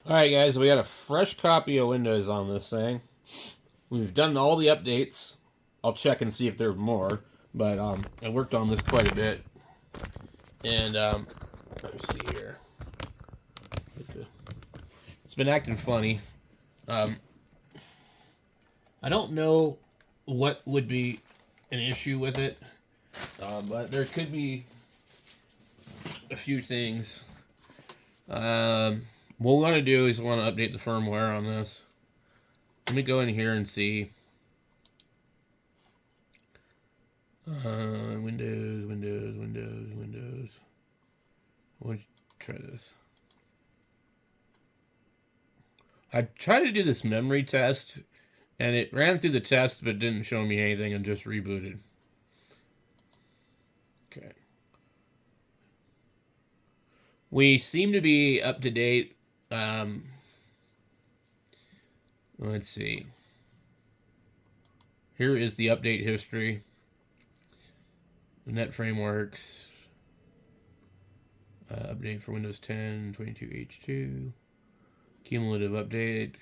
Alright guys, we got a fresh copy of Windows on this thing. We've done all the updates. I'll check and see if there's more. But I worked on this quite a bit. And let me see here. It's been acting funny. I don't know what would be an issue with it. But there could be a few things. What we want to do is we want to update the firmware on this. Let me go in here and see. Windows. I want to try this. I tried to do this memory test, and it ran through the test, but didn't show me anything and just rebooted. Okay. We seem to be up to date. Let's see. Here is the update history. Net frameworks. Update for Windows 10, 22H2. Cumulative update.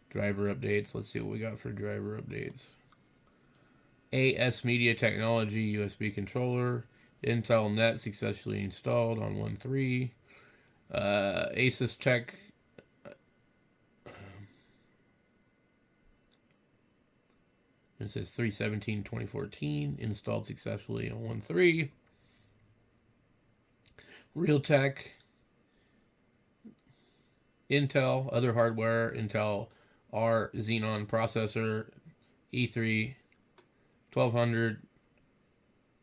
Driver updates. Let's see what we got for driver updates. AS Media Technology USB controller. Intel Net successfully installed on 1.3. Asus Tech. It says 3/17/2014. Installed successfully on 1.3. Realtek. Intel. Other hardware. Intel R Xenon processor. E3 1200.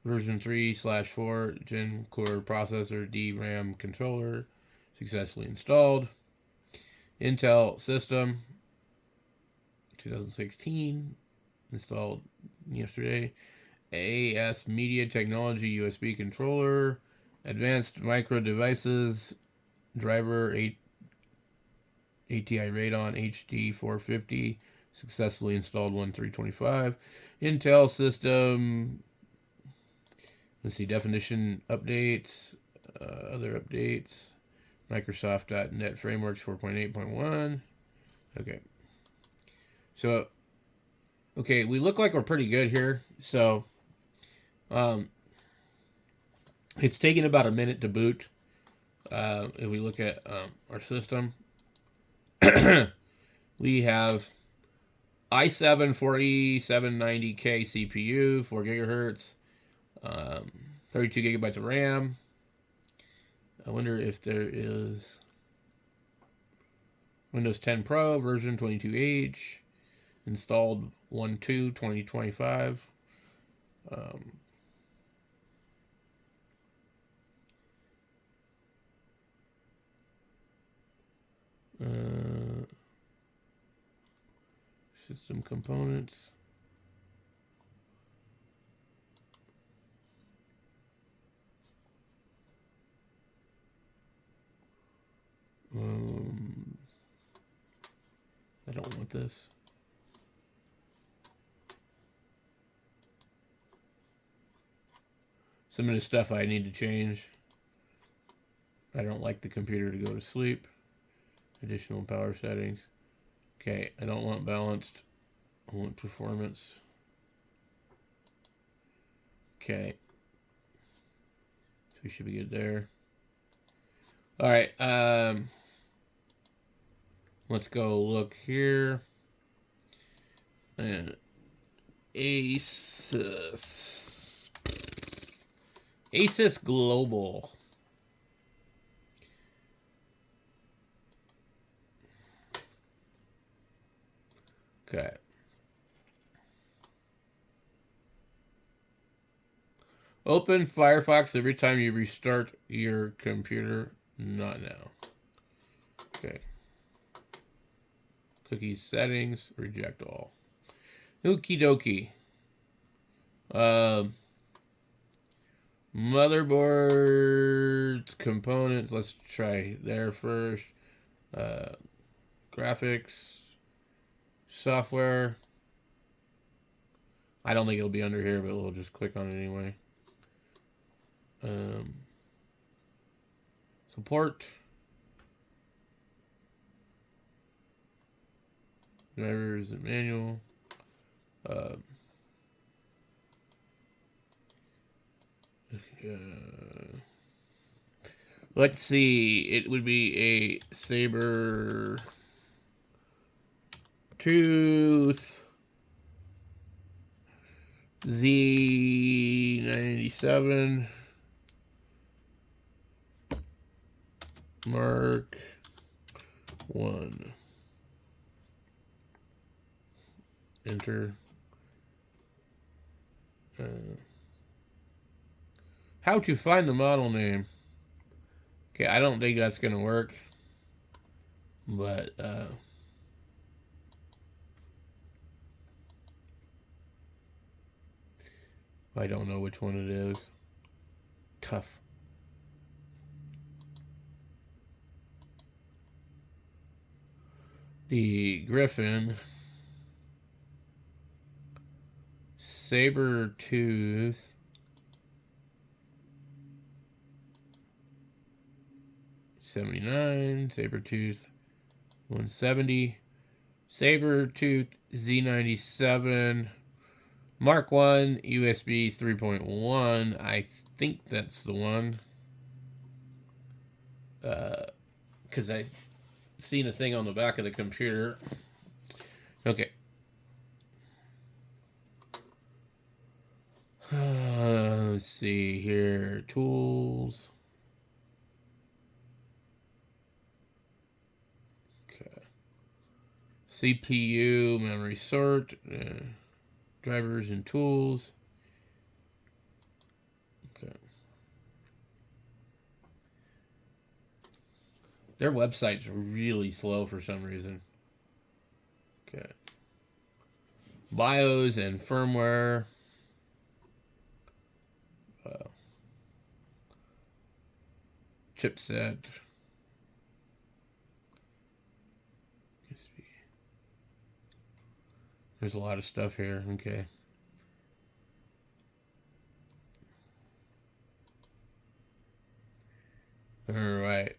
Version 3/4 Gen Core processor, DRAM controller, successfully installed. Intel system, 2016, installed yesterday. AS Media Technology USB controller, advanced micro devices, driver 8 ATI Radeon HD 450, successfully installed 1.3.25. Intel system. Let's see, definition updates, other updates, Microsoft.NET Frameworks 4.8.1. Okay. So, okay, we look like we're pretty good here. So, it's taking about a minute to boot. If we look at our system, we have i7 4790K CPU, 4 gigahertz. 32 gigabytes of RAM. I wonder if there is Windows 10 Pro version 22H installed 1/2/2025. System components. I don't want this. Some of the stuff I need to change. I don't like the computer to go to sleep. Additional power settings. Okay, I don't want balanced. I want performance. Okay. So we should be good there. All right. Let's go look here. And Asus Global. Okay. Open Firefox every time you restart your computer. Not now. Okay. Cookies settings. Reject all. Okie dokie. Motherboards, components. Let's try there first. Graphics. Software. I don't think it'll be under here, but we'll just click on it anyway. Support. Drivers and manual. Let's see. It would be a saber tooth Z97 Mark 1. Enter. How to find the model name. Okay, I don't think that's going to work. But, I don't know which one it is. Tough. The Griffin. Saber tooth. $79. Saber tooth. 170. Saber tooth Z97. Mark 1 USB 3.1. I think that's the one. Because I seen a thing on the back of the computer. Okay. Let's see here. Tools. Okay. CPU, memory sort, drivers and tools. Okay. Their website's really slow for some reason. Okay. BIOS and firmware. Chipset. There's a lot of stuff here. Okay. All right.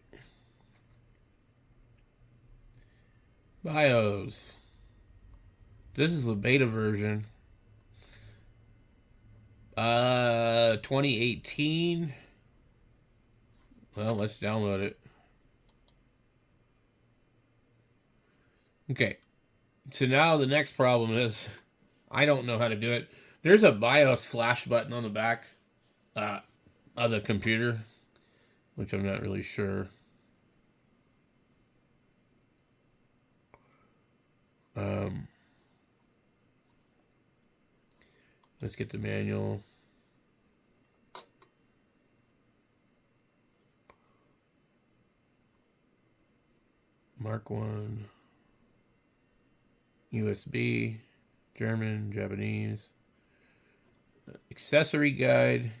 BIOS. This is the beta version. 2018. Well, let's download it. Okay. So now the next problem is I don't know how to do it. There's a BIOS flash button on the back of the computer, which I'm not really sure. Let's get the manual. Mark 1. USB. German, Japanese. Accessory guide.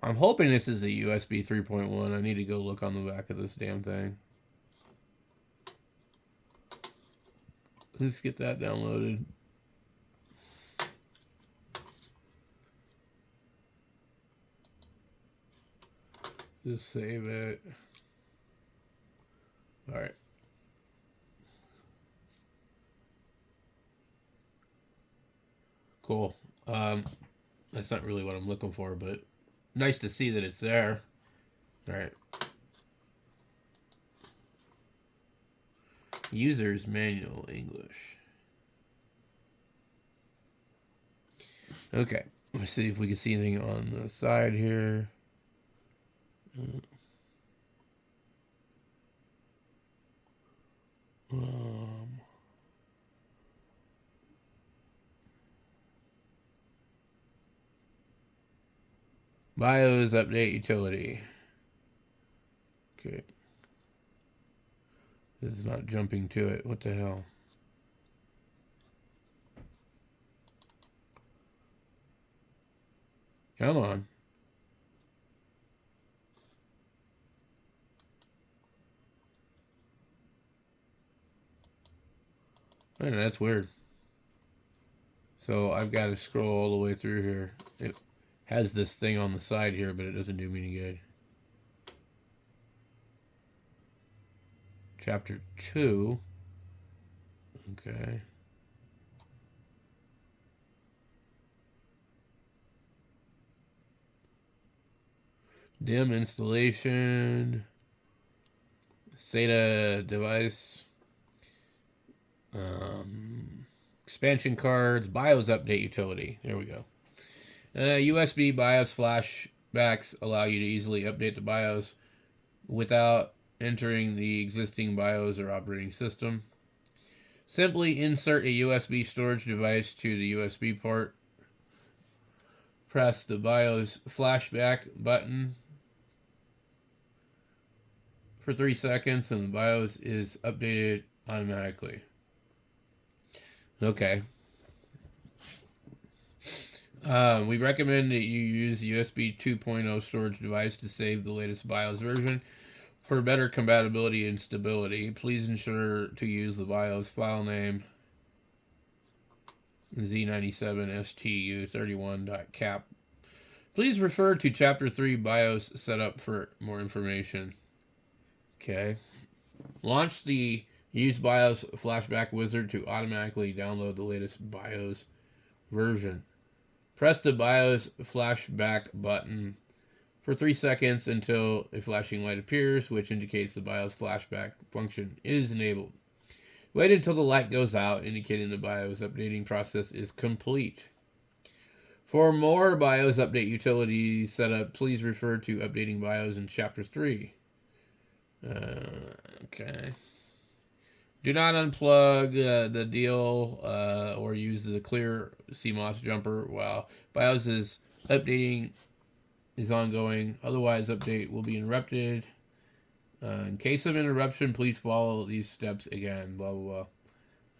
I'm hoping this is a USB 3.1. I need to go look on the back of this damn thing. Let's get that downloaded. Just save it. All right. Cool. That's not really what I'm looking for, but nice to see that it's there. All right. User's manual English. Okay. Let's see if we can see anything on the side here. BIOS update utility. Okay. This is not jumping to it. What the hell? Come on. I know, that's weird. So I've got to scroll all the way through here. It has this thing on the side here, but it doesn't do me any good. Chapter 2. Okay. DIMM installation. SATA device. Expansion cards. BIOS update utility. There we go. USB BIOS flashbacks allow you to easily update the BIOS without entering the existing BIOS or operating system. Simply insert a USB storage device to the USB port. Press the BIOS flashback button for 3 seconds and the BIOS is updated automatically. Okay. We recommend that you use USB 2.0 storage device to save the latest BIOS version. For better compatibility and stability, please ensure to use the BIOS file name z97 stu31.cap. Please refer to Chapter 3 BIOS setup for more information. Okay. Launch the Use BIOS Flashback Wizard to automatically download the latest BIOS version. Press the BIOS Flashback button for 3 seconds until a flashing light appears, which indicates the BIOS flashback function is enabled. Wait until the light goes out, indicating the BIOS updating process is complete. For more BIOS update utility setup, please refer to Updating BIOS in Chapter 3. Okay. Do not unplug the deal or use the clear CMOS jumper while BIOS is updating is ongoing. Otherwise, update will be interrupted. In case of interruption, please follow these steps again. Blah, blah, blah.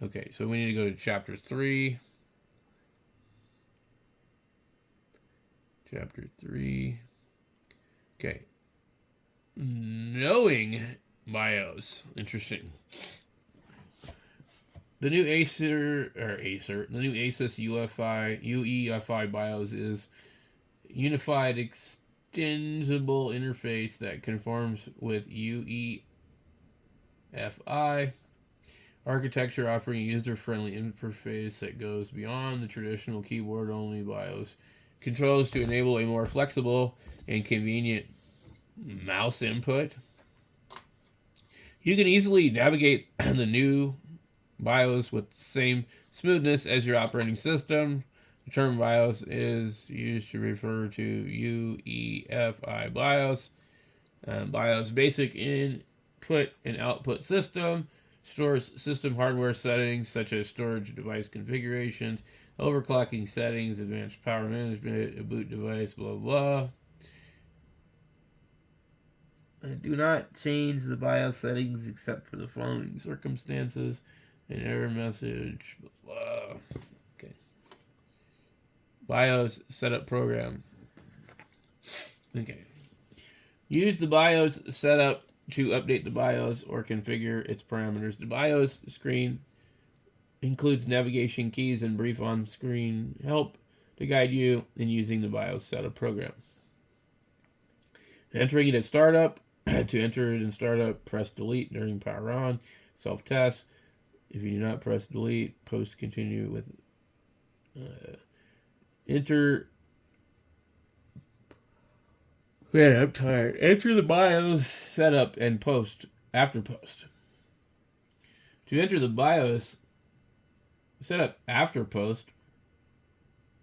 Okay, so we need to go to Chapter 3. Chapter 3. Okay. Knowing BIOS. Interesting. The new the new asus UEFI BIOS is unified extensible interface that conforms with UEFI architecture, offering a user-friendly interface that goes beyond the traditional keyboard-only BIOS controls to enable a more flexible and convenient mouse input. You can easily navigate the new BIOS with the same smoothness as your operating system. The term BIOS is used to refer to UEFI BIOS. BIOS basic input and output system stores system hardware settings such as storage device configurations, overclocking settings, advanced power management, a boot device, blah, blah. Do not change the BIOS settings except for the following circumstances. An error message, blah, blah. Okay. BIOS setup program. Okay. Use the BIOS setup to update the BIOS or configure its parameters. The BIOS screen includes navigation keys and brief on-screen help to guide you in using the BIOS setup program. Entering it at startup. To enter it in startup, press delete during power on. Self-test. If you do not press delete, post continue with enter. Yeah, I'm tired. Enter the BIOS setup and post after post. To enter the BIOS setup after post,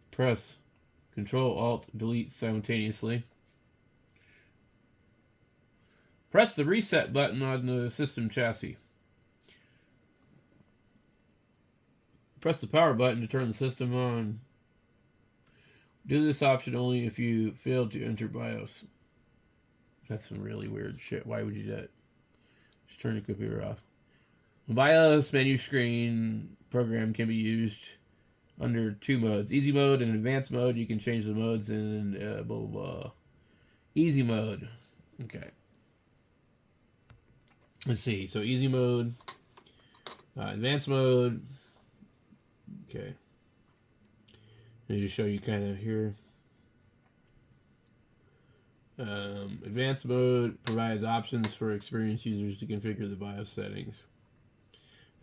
press Control Alt Delete simultaneously. Press the reset button on the system chassis. Press the power button to turn the system on. Do this option only if you failed to enter BIOS. That's some really weird shit. Why would you do that? Just turn the computer off. The BIOS menu screen program can be used under 2 modes. Easy mode and advanced mode. You can change the modes in blah, blah, blah. Easy mode. Okay. Let's see. So easy mode. Advanced mode. Okay. Let me just show you kind of here. Advanced mode provides options for experienced users to configure the BIOS settings.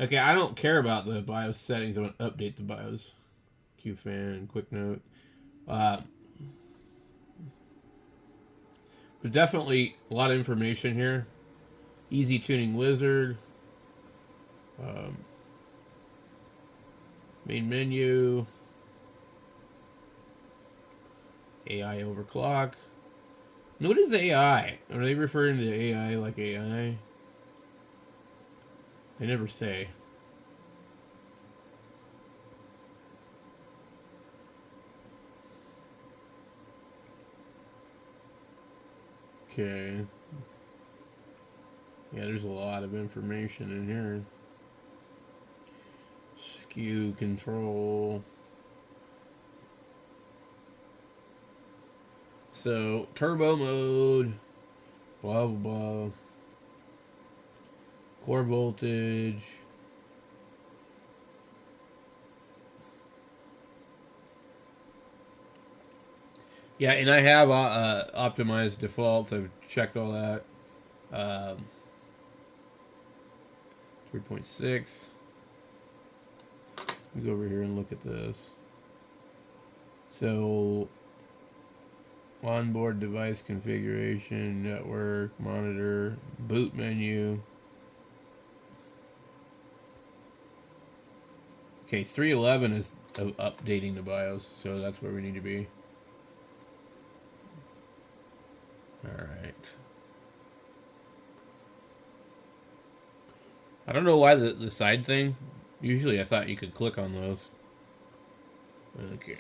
Okay, I don't care about the BIOS settings. I want to update the BIOS. QFan, quick note. But definitely a lot of information here. Easy tuning wizard. Main menu. AI overclock. Now, what is AI? Are they referring to AI like AI? They never say. Okay. Yeah, there's a lot of information in here. Skew control. So, turbo mode. Blah, blah, blah. Core voltage. Yeah, and I have optimized defaults. I've checked all that. 3.6. Let me go over here and look at this. So, onboard device configuration, network, monitor, boot menu. Okay, 3.11 is updating the BIOS, so that's where we need to be. Alright. I don't know why the side thing. Usually I thought you could click on those. Okay.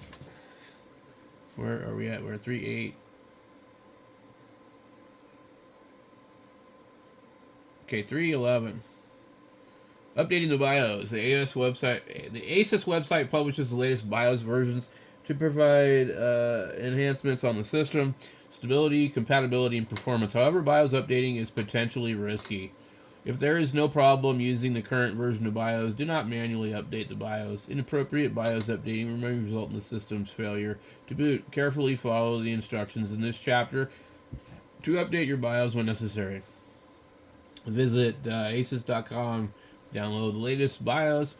Where are we at? We're at 3.8. Okay, 3.11. Updating the BIOS. The ASUS website publishes the latest BIOS versions to provide enhancements on the system, stability, compatibility, and performance. However, BIOS updating is potentially risky. If there is no problem using the current version of BIOS, do not manually update the BIOS. Inappropriate BIOS updating may result in the system's failure to boot. Carefully follow the instructions in this chapter to update your BIOS when necessary. Visit asus.com, download the latest BIOS.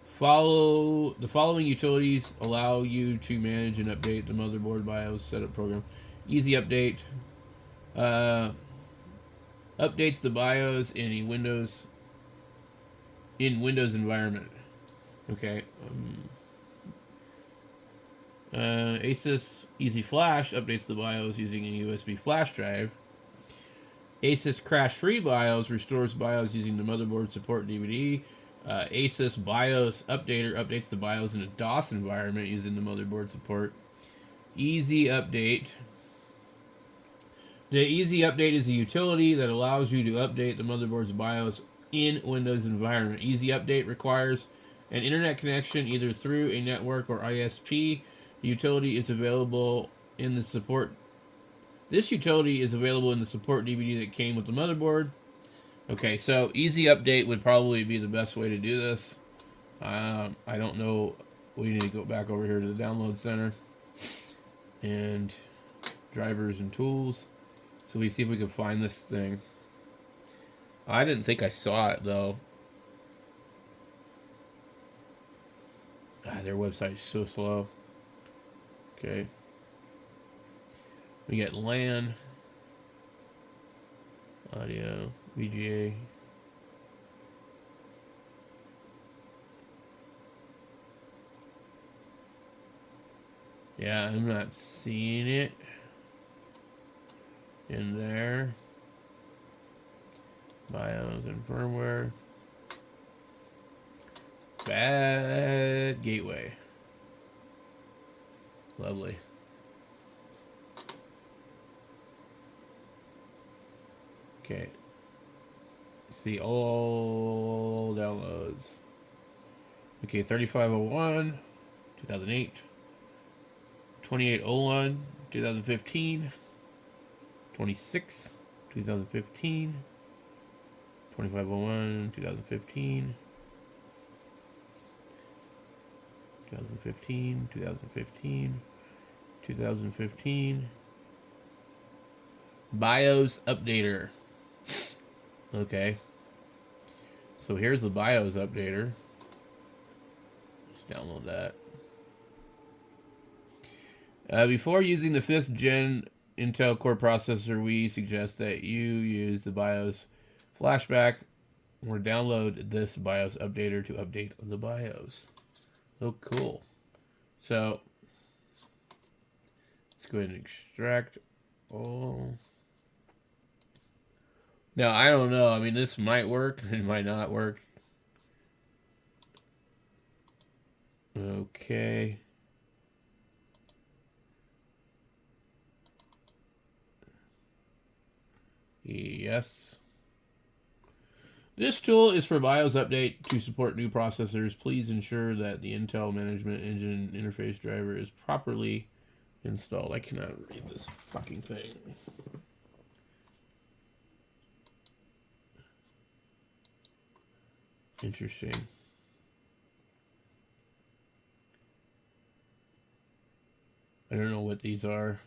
Follow the following utilities allow you to manage and update the motherboard BIOS setup program. Easy update. Updates the BIOS in Windows environment. Okay. Asus Easy Flash updates the BIOS using a USB flash drive. Asus Crash Free BIOS restores BIOS using the motherboard support DVD. Asus BIOS Updater updates the BIOS in a DOS environment using the motherboard support. Easy Update. The Easy Update is a utility that allows you to update the motherboard's BIOS in Windows environment. Easy Update requires an internet connection either through a network or ISP. The utility is available in the support. This utility is available in the support DVD that came with the motherboard. Okay, so Easy Update would probably be the best way to do this. I don't know. We need to go back over here to the download center and drivers and tools. So we see if we can find this thing. I didn't think I saw it though. Their website is so slow. Okay. We get LAN, audio, VGA. Yeah, I'm not seeing it in there. BIOS and firmware. Bad gateway. Lovely. Okay. See all downloads. Okay, 3501, 2008. 2801, 2015. 26, 2015. 2501, 2015. 2015, 2015, 2015. BIOS updater. Okay. So here's the BIOS updater. Just download that. Before using the 5th gen Intel Core processor, we suggest that you use the BIOS flashback or download this BIOS updater to update the BIOS. Oh, cool. So, let's go ahead and extract all. Now, I don't know. I mean, this might work. It might not work. Okay. Yes. This tool is for BIOS update to support new processors. Please ensure that the Intel Management Engine interface driver is properly installed. I cannot read this fucking thing. Interesting. I don't know what these are.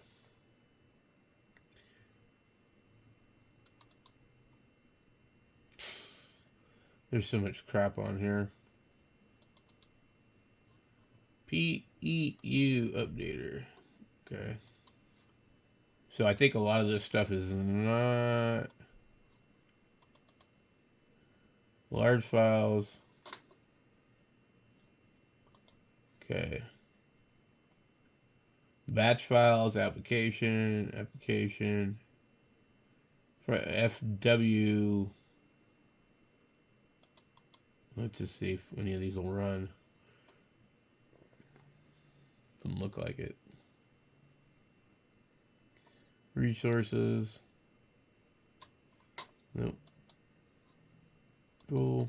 There's so much crap on here. PEU updater. Okay. So I think a lot of this stuff is not large files. Okay. Batch files, application. For FW. Let's just see if any of these will run. Doesn't look like it. Resources. Nope. Cool.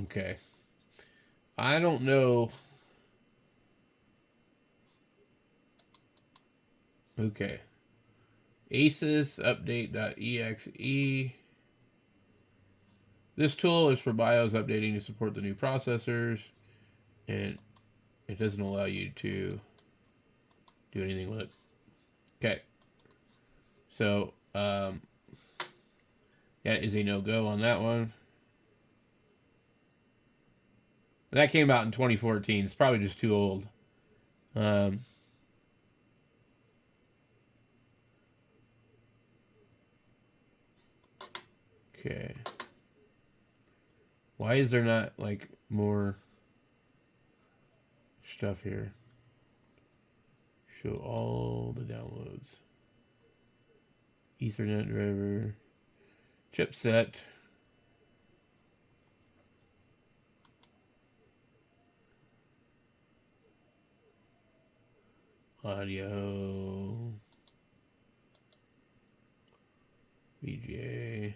Okay. I don't know. Okay. asus update.exe. This tool is for BIOS updating to support the new processors, and it doesn't allow you to do anything with it. Okay. So, that is a no-go on that one. That came out in 2014. It's probably just too old. Okay. Why is there not, like, more stuff here? Show all the downloads. Ethernet driver. Chipset. Audio. VGA.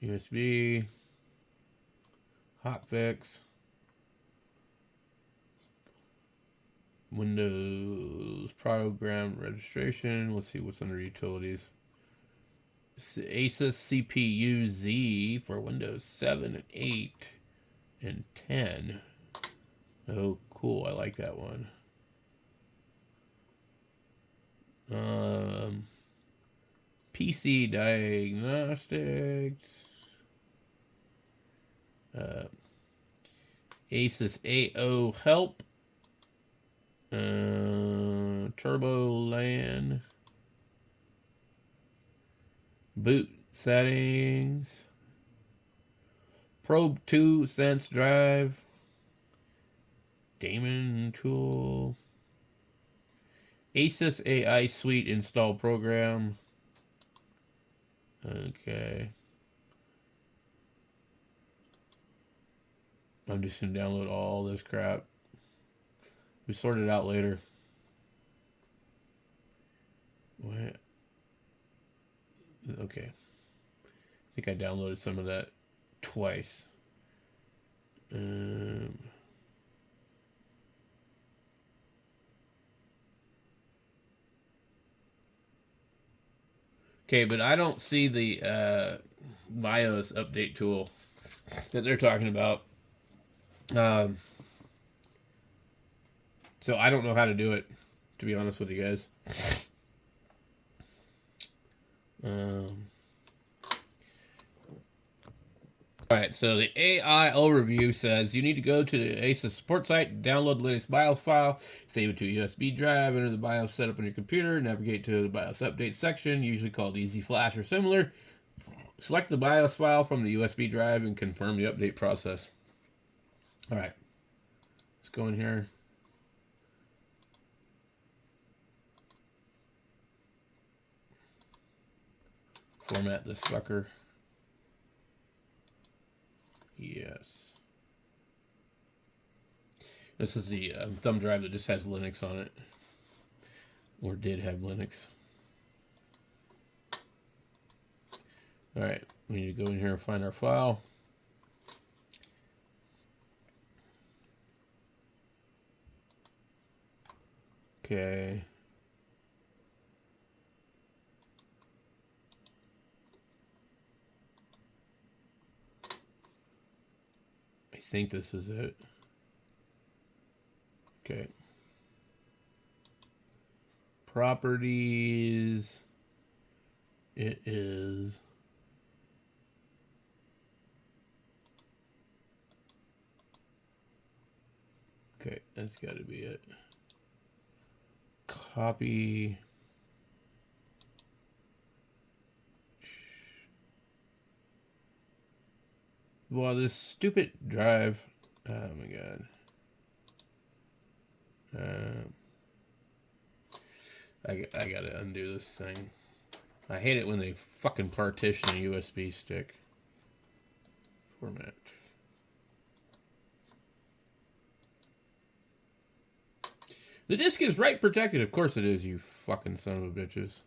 USB. Hotfix. Windows program registration. Let's see what's under utilities. Asus CPU Z for Windows 7 and 8 and 10. Oh, cool. I like that one. PC diagnostics. Asus AO help. Turbo LAN. Boot settings. Probe 2 Sense drive. Daemon tool. Asus AI Suite install program. Okay. I'm just going to download all this crap. We sort it out later. What? Okay. I think I downloaded some of that twice. Okay, but I don't see the BIOS update tool that they're talking about. Um, so I don't know how to do it, to be honest with you guys. Alright, so the AI overview says you need to go to the asus support site, download the latest BIOS file, save it to a USB drive, enter the BIOS setup on your computer, navigate to the BIOS update section, usually called Easy Flash or similar. Select the BIOS file from the USB drive and confirm the update process. Alright, let's go in here. Format this fucker. Yes. This is the thumb drive that just has Linux on it. Or did have Linux. Alright, we need to go in here and find our file. Okay. I think this is it. Okay. Properties. It is. Okay, that's got to be it. Copy. Well, this stupid drive. Oh my god. I gotta undo this thing. I hate it when they fucking partition a USB stick. Format. The disk is write protected. Of course it is, you fucking son of a bitches.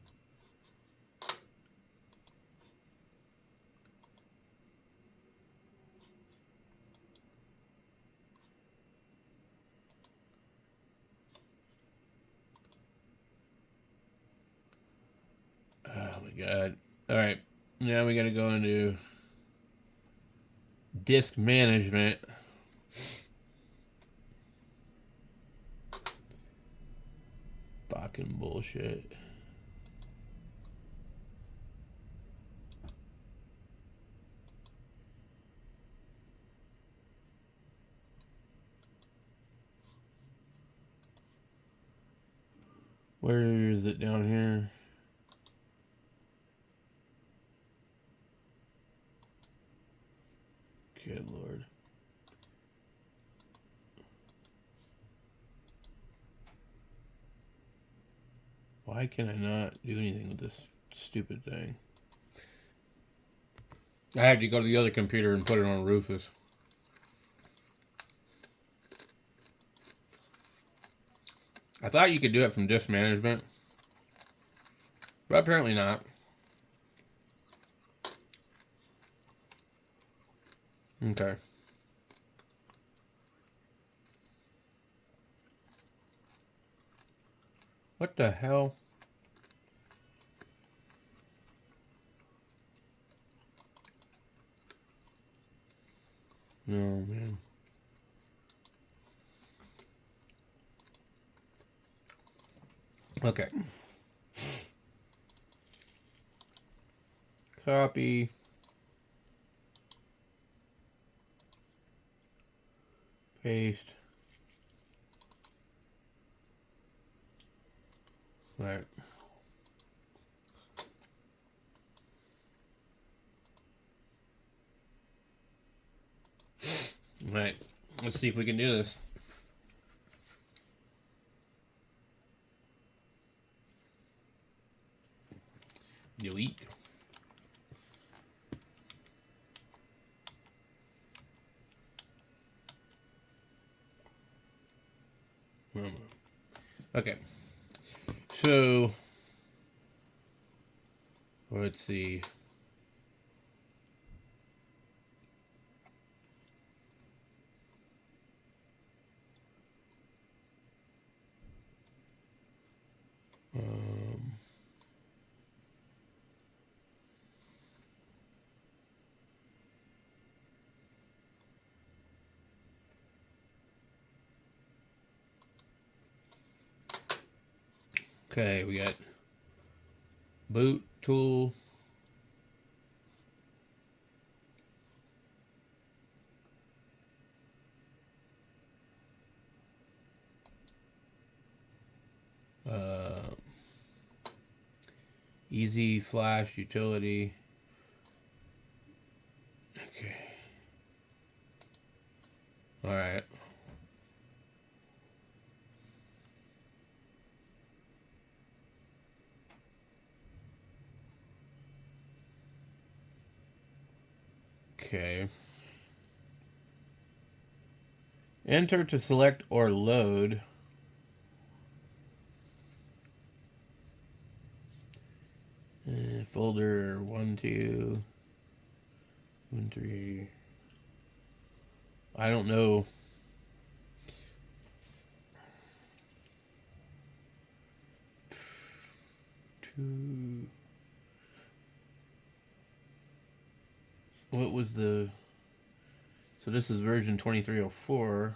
Oh my god. Alright. Now we gotta go into disk management. Fucking bullshit. Where is it down here? Good lord. Why can I not do anything with this stupid thing? I had to go to the other computer and put it on Rufus. I thought you could do it from disk management, but apparently not. Okay. What the hell? No, man. Okay. Copy. Paste. Right. Right. Let's see if we can do this. Delete. Okay. So, let's see. Okay, we got boot tool. Easy flash utility. Okay. All right. Okay. Enter to select or load. Folder 1, 2, 1, 3. I don't know. Two. What was the? So this is version 2304.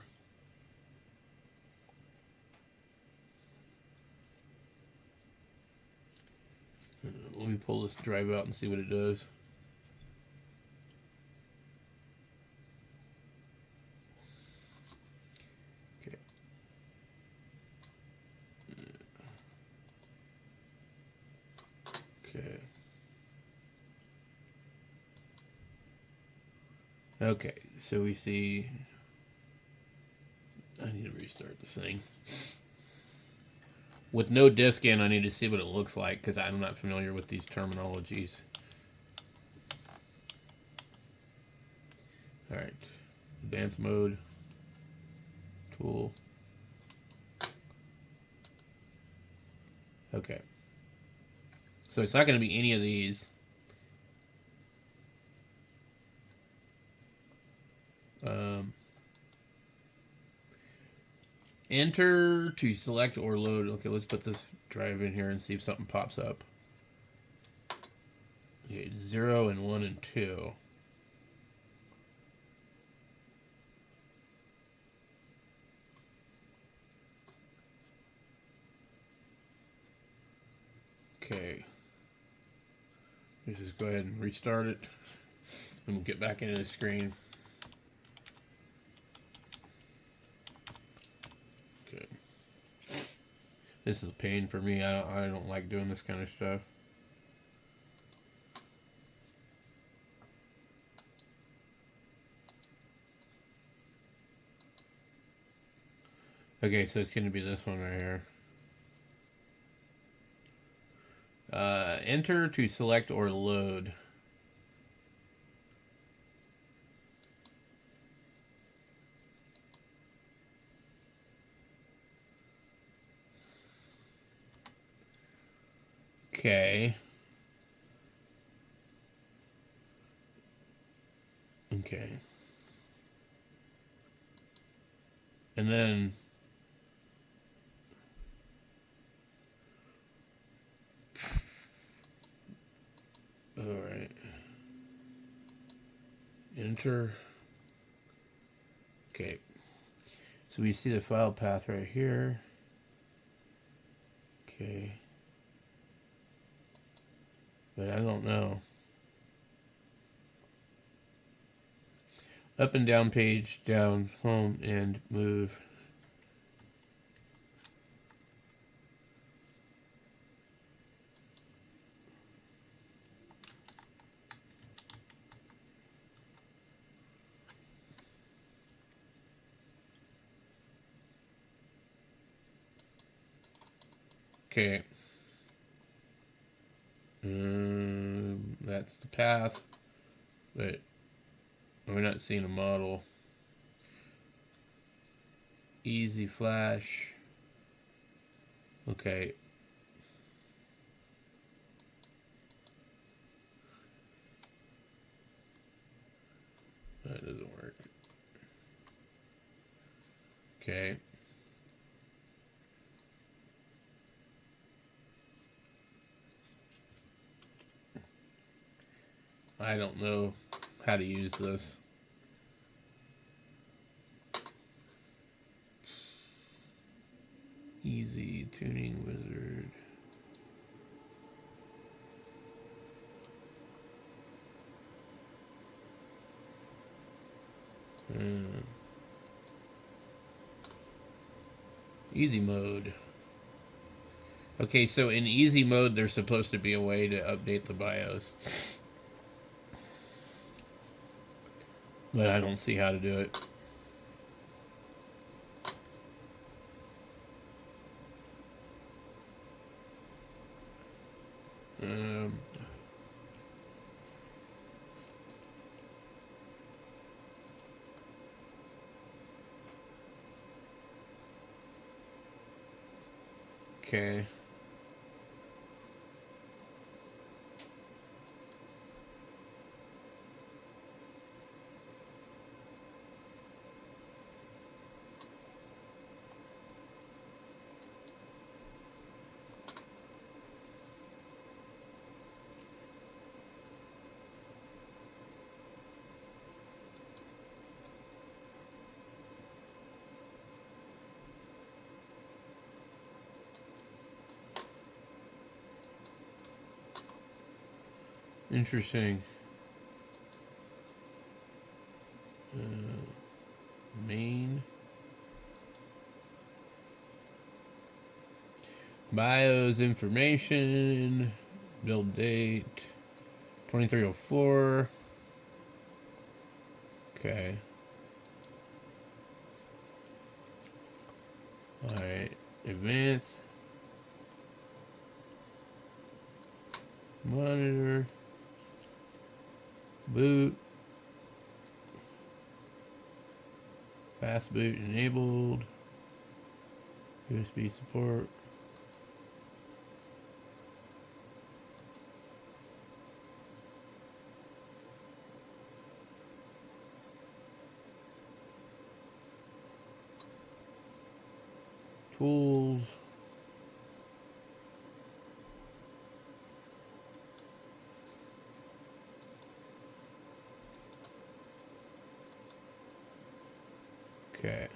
Let me pull this drive out and see what it does. Okay. Okay. Okay, so we see. I need to restart this thing. With no disk in, I need to see what it looks like because I'm not familiar with these terminologies. All right, advanced mode, tool. Okay, so it's not going to be any of these. Enter to select or load. Okay, let's put this drive in here and see if something pops up. Okay, 0 and 1 and 2. Okay. Let's just go ahead and restart it. And we'll get back into the screen. Okay. This is a pain for me. I don't like doing this kind of stuff. Okay, so it's going to be this one right here. Enter to select or load. Okay. Okay. And then all right. Enter. Okay. So we see the file path right here. Okay. But I don't know. Up and down page, down, home, and move. Okay. That's the path, but we're not seeing a model. Easy flash. Okay. That doesn't work. Okay. I don't know how to use this. Easy tuning wizard. Easy mode. Okay, so in easy mode, there's supposed to be a way to update the BIOS. But I don't see how to do it. Okay. Interesting. Main. BIOS information. Build date. 2304. Okay. Alright. Advanced. Monitor. Boot. Fast boot enabled. USB support. Tools. Okay.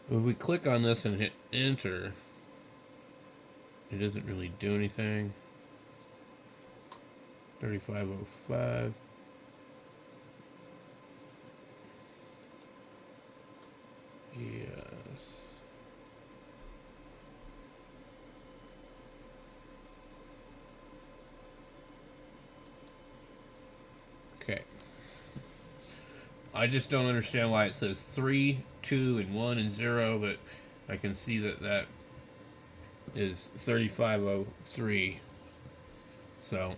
If we click on this and hit enter, it doesn't really do anything. 3505. Yes. Okay. I just don't understand why it says 3, 2, and 1 and 0, but I can see that that is 3503. So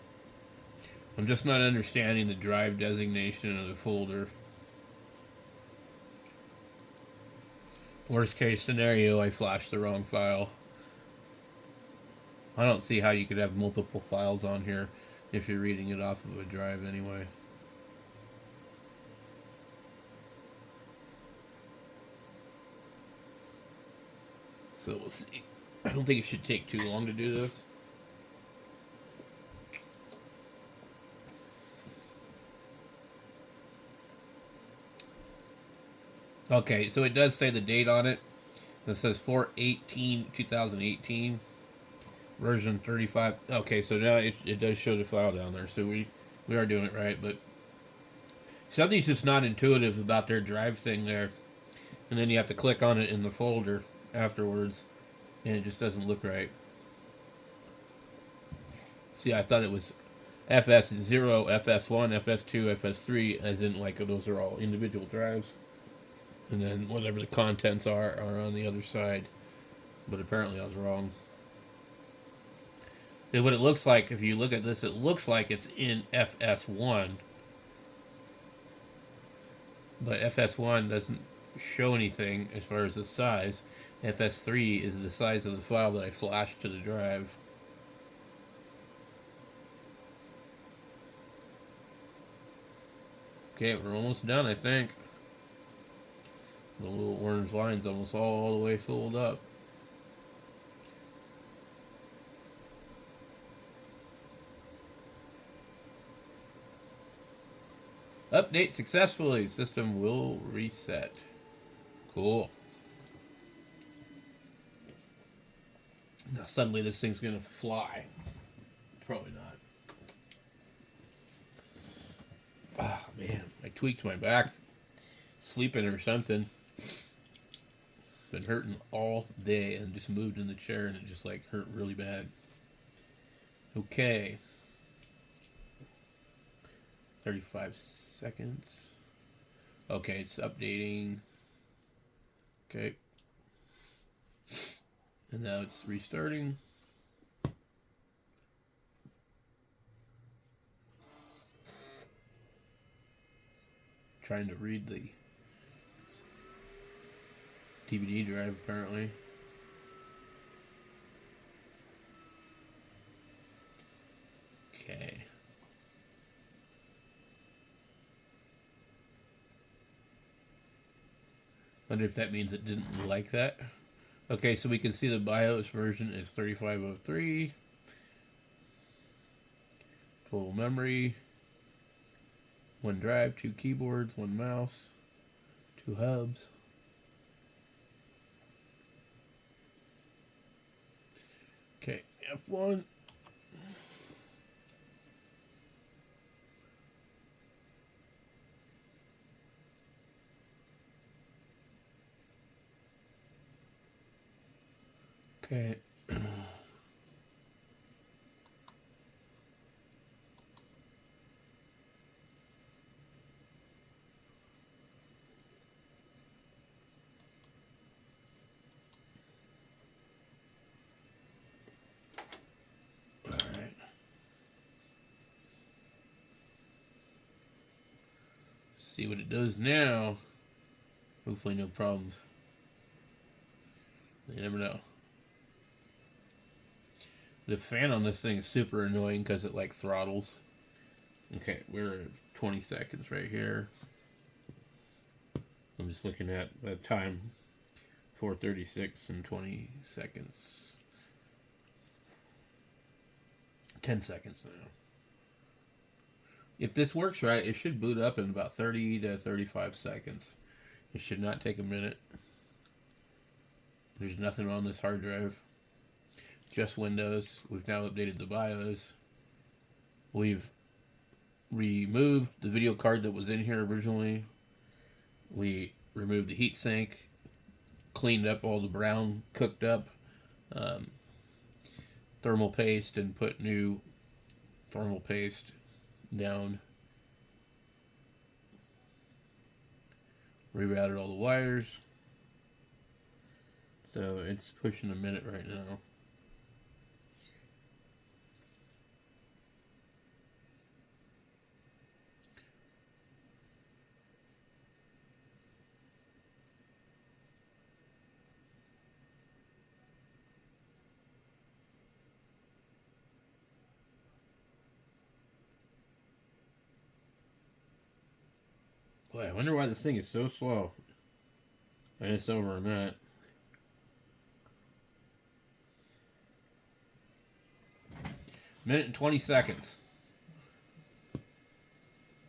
I'm just not understanding the drive designation of the folder. Worst case scenario, I flashed the wrong file. I don't see how you could have multiple files on here if you're reading it off of a drive anyway. So we'll see. I don't think it should take too long to do this. Okay, so it does say the date on it. It says 4/18/2018, version 35. Okay, so now it does show the file down there. So we are doing it right, but something's just not intuitive about their drive thing there. And then you have to click on it in the folder afterwards, and it just doesn't look right. See, I thought it was FS0, FS1, FS2, FS3, as in like those are all individual drives. And then whatever the contents are on the other side. But apparently I was wrong. And what it looks like, if you look at this, it looks like it's in FS1. But FS1 doesn't show anything as far as the size. FS3 is the size of the file that I flashed to the drive. Okay, we're almost done, I think. The little orange line's almost all the way filled up. Update successfully. System will reset. Cool. Now suddenly this thing's going to fly. Probably not. tweaked my back, sleeping or something. Been hurting all day and just moved in the chair and it just like hurt really bad. Okay. 35 seconds. Okay, it's updating. Okay. And now it's restarting. Trying to read the DVD drive, apparently. Okay. Wonder if that means it didn't like that. Okay, so we can see the BIOS version is 3503. Total memory. 1 drive, 2 keyboards, 1 mouse, 2 hubs. Okay, F1. Okay. See what it does now. Hopefully no problems. You never know. The fan on this thing is super annoying because it like throttles. Okay, we're at 20 seconds right here. I'm just looking at the time. 4:36 and 20 seconds. 10 seconds now. If this works right, it should boot up in about 30 to 35 seconds. It should not take a minute. There's nothing on this hard drive. Just Windows. We've now updated the BIOS. We've removed the video card that was in here originally. We removed the heatsink, cleaned up all the brown cooked up thermal paste, and put new thermal paste down. Rerouted all the wires. So it's pushing a minute right now. Boy, I wonder why this thing is so slow. And it's over a minute. Minute and 20 seconds.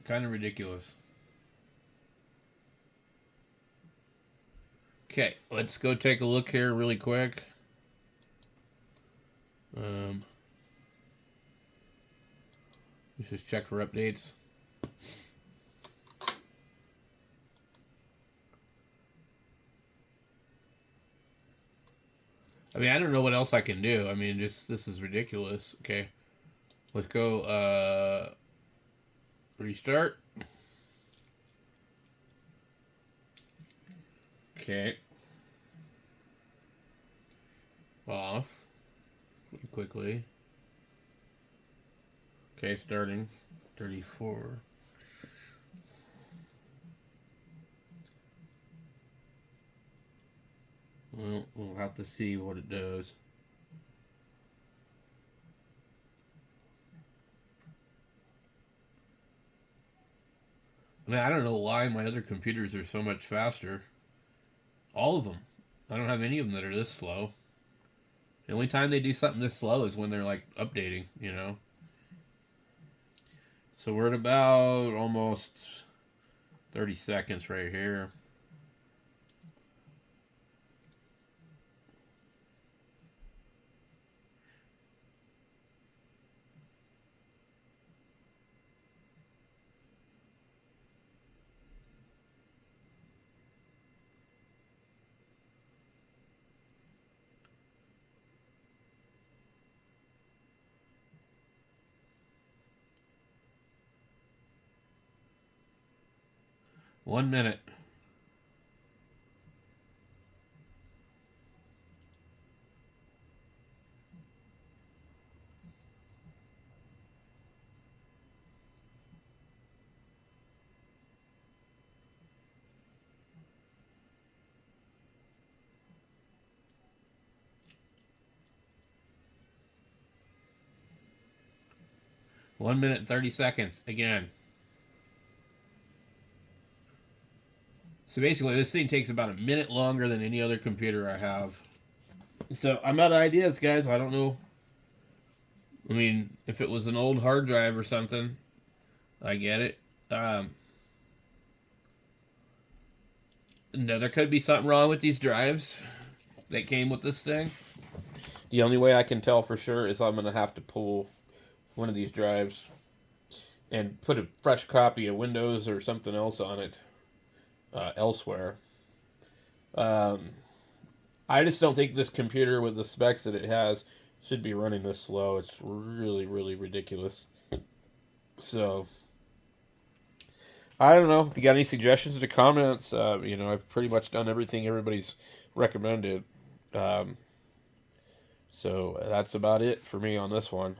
Kind of ridiculous. Okay, let's go take a look here really quick. Let's just check for updates. I mean, I don't know what else I can do. I mean, just this is ridiculous. Okay, let's go restart. Okay. Off. Pretty quickly. Okay, starting. 34. Well, we'll have to see what it does. I mean, I don't know why my other computers are so much faster. All of them. I don't have any of them that are this slow. The only time they do something this slow is when they're like updating, you know. So we're at about almost 30 seconds right here. 1 minute. One minute and 30 seconds again. So basically, this thing takes about a minute longer than any other computer I have. So I'm out of ideas, guys. I don't know. I mean, if it was an old hard drive or something, I get it. No, there could be something wrong with these drives that came with this thing. The only way I can tell for sure is I'm going to have to pull one of these drives and put a fresh copy of Windows or something else on it elsewhere. I just don't think this computer with the specs that it has should be running this slow. It's really, really ridiculous. So, I don't know. If you got any suggestions or comments, I've pretty much done everything everybody's recommended. So, that's about it for me on this one.